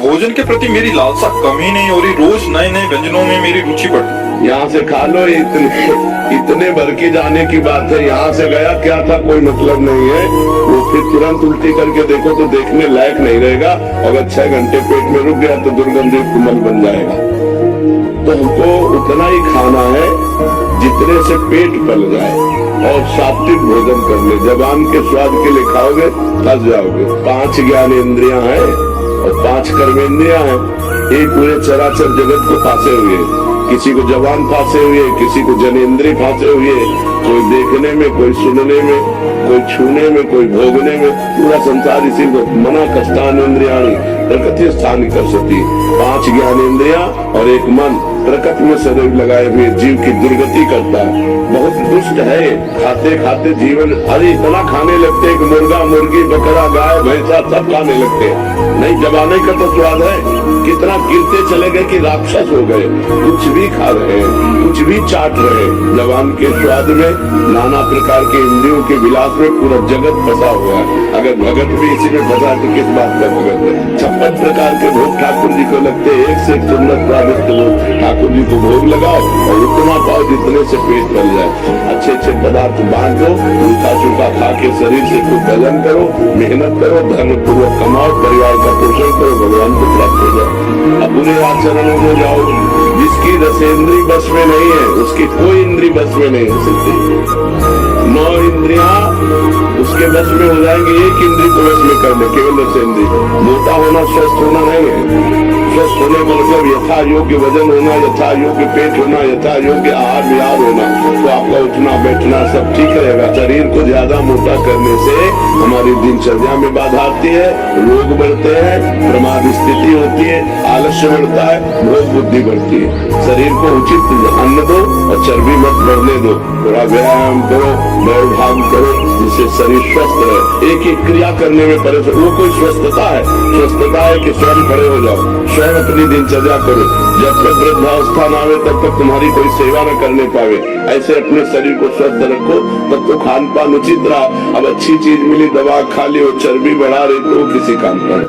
भोजन के प्रति मेरी लालसा कम ही नहीं हो रही, रोज नए नए व्यंजनों में मेरी रुचि बढ़ती। यहाँ से खा लो, इतने भर के जाने की बात है। यहाँ से गया क्या था कोई मतलब नहीं है। वो फिर तुरंत उल्टी करके देखो तो देखने लायक नहीं रहेगा। अगर 6 घंटे पेट में रुक गया तो दुर्गंधित कुमल बन जाएगा। तो हमको उतना ही खाना है जितने से पेट पल जाए और सात्विक भोजन कर ले। जबान के स्वाद के लिए खाओगे फंस जाओगे। 5 ज्ञान इंद्रियां हैं और 5 कर्मेंद्रियां हैं। ये पूरे चराचर जगत को फांसे हुए, किसी को जबान फांसे हुए, किसी को जनेंद्रिय फांसे हुए, कोई देखने में, कोई सुनने में, कोई छूने में, कोई भोगने में। पूरा संसार इसी को मना कष्टान इंद्रियाणी प्रकृति स्थान कर सकती। 5 ज्ञान इंद्रिया और 1 मन प्रकृति में सदैव लगाए हुए जीव की दुर्गति करता है। बहुत दुष्ट है। खाते खाते जीवन अरे इतना खाने लगते हैं कि मुर्गा मुर्गी बकरा गाय भैंसा सब खाने लगते हैं। नहीं, जबाने का तो स्वाद है। कितना गिरते चले गए कि राक्षस हो गए। कुछ भी खा रहे हैं, कुछ भी चाट रहे हैं। जबान के स्वाद में नाना प्रकार के इंद्रियों के विलास में पूरा जगत फंसा हुआ है। अगर भगत भी इसी में फंसा तो किस बात का भगत है। 56 प्रकार के भोग ठाकुर जी को लगते हैं। एक से एक सुंदर स्वादिष्ट भोग ठाकुर जी को भोग लगाओ और उतना पाओ जितने से पेट भर जाए। अच्छे अच्छे पदार्थ बांटो, रूखा सूखा खा के शरीर से कुछ भजन करो, मेहनत करो, धर्म पूर्वक कमाओ, परिवार का पोषण करो, भगवान को प्राप्त हो जाओ। अब बुरे आचरणों में जाओ। जिसकी रसेंद्री बस में नहीं है उसकी कोई इंद्री बस में नहीं हो सकती। 9 इंद्रियां उसके बस में हो जाएंगे। एक इंद्री को बस में कर ले, केवल रसेंद्री। मोटा होना स्वस्थ होना नहीं है। स्वस्थ होने का मतलब यथा योग्य वजन होना, यथा योग्य पेट होना, यथा योग्य आहार विहार होना। तो आपका उठना बैठना सब ठीक रहेगा। शरीर को ज्यादा मोटा करने से हमारी दिनचर्या में बाधा आती है, रोग बढ़ते हैं, प्रमाद स्थिति होती है, आलस्य बढ़ता है, भोग बुद्धि बढ़ती है। शरीर को उचित अन्न दो और चर्बी मत बढ़ने दो। थोड़ा व्यायाम करो, दौड़ भाग करो, जिससे शरीर स्वस्थ रहे। एक एक क्रिया करने में परेशान, वो कोई स्वस्थता है? स्वस्थता है कि स्वयं खड़े हो जाओ, स्वयं अपनी दिनचर्या करो। जब तक वृद्धावस्था न आवे तब तक तुम्हारी कोई सेवा न करने पावे। ऐसे अपने शरीर को स्वस्थ रखो, तब तो खान पान उचित रहा। अब अच्छी चीज मिली, दवा खा ली और चर्बी बढ़ा रही तो किसी काम का